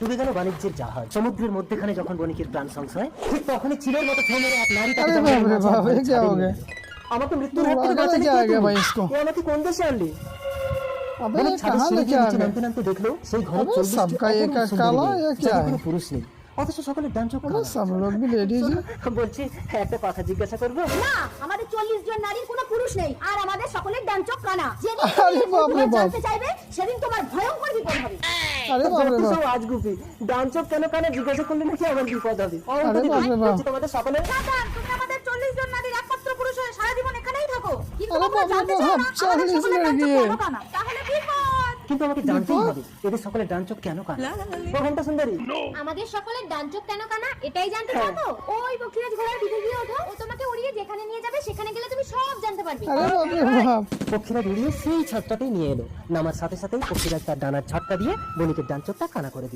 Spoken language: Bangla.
ডুবে গেল বাণিজ্যের জাহাজ। সমুদ্রের মধ্যখানে যখন বণিকের প্রাণ সংশয়, ঠিক তখনই চিলের মতো ছেলে এক নারী তাকে अरे জঙ্গলের बाप रे মাঝে बाप, ये একবার क्या ছাড়িয়ে हो নিয়ে गया? গেল। আমাকে মৃত্যুর तो হাত থেকে उड़ा के বাঁচালি लेके কে आ गया তুই? भाई इसको। এ আমাকে কোন দেশে আনলি? अबे বণিক ये ছাদের कहाँ সিঁড়ি लेके দিয়ে आ নিচে गए? নামতে নামতে দেখলো সেই ঘরে अबे 40টি सबका एक অপরূপ সুন্দরী काला, মেয়ে, ये क्या যাদের है? কোনো পুরুষ নেই, অথচ সকলের ডান চোখ अबे কানা। सब लोग भी लेडीज है। বলছি একটা কথা জিজ্ঞাসা করবো? না, আমাদের 40 জন নারীর কোনো পুরুষ নেই, আর আমাদের সকলের ডান চোখ কানা। যেদিন আরে তুমি বাপ রে এই বাপ। জানতে চাইবে, সেদিন তোমার ভয়ঙ্কর বিপদ হবে। अरे बाप रे যত बाप, সব আজগুবি, ডান চোখ কেন কানে জিজ্ঞাসা করলে নাকি আমার বিপদ হবে। আরে বাপ রে বাপ। বলছি তোমাদের সকলের সাবধান, তুমি আমাদের 40 জন নারীর একমাত্র পুরুষ হয়ে সারা জীবন এখানেই থাকো। কিন্তু আরে তোমরা বাপ রে জানতে বাপ, চাও না, আমাদের 40 সকলের ডান চোখ লড়কি। কেন কানা? তাহলে বিপদ। কিন্তু আমাকে জানতেই বিপদ? হবে এদের সকলের ডান চোখ কেন কানা। ও ঘন্টা সুন্দরী, আমাদের সকলের ডান চোখ কেন কানা এটাই জানতে চাও তো? ওই পক্ষীরাজ ঘোড়ার পিঠে গিয়ে ওঠো, ও তোমাকে উড়িয়ে যেখানে নিয়ে যাবে সেখানে গেলে তুমি সব জানতে পারবে। अरे बाप रे बाप। পক্ষীরা উড়িয়ে সেই ছাদটাতেই নিয়ে এলো। নামার সাথে সাথেই পক্ষীরাজ তার ডানার ঝটকা দিয়ে বণিকের ডান চোখটা কানা করে দিল।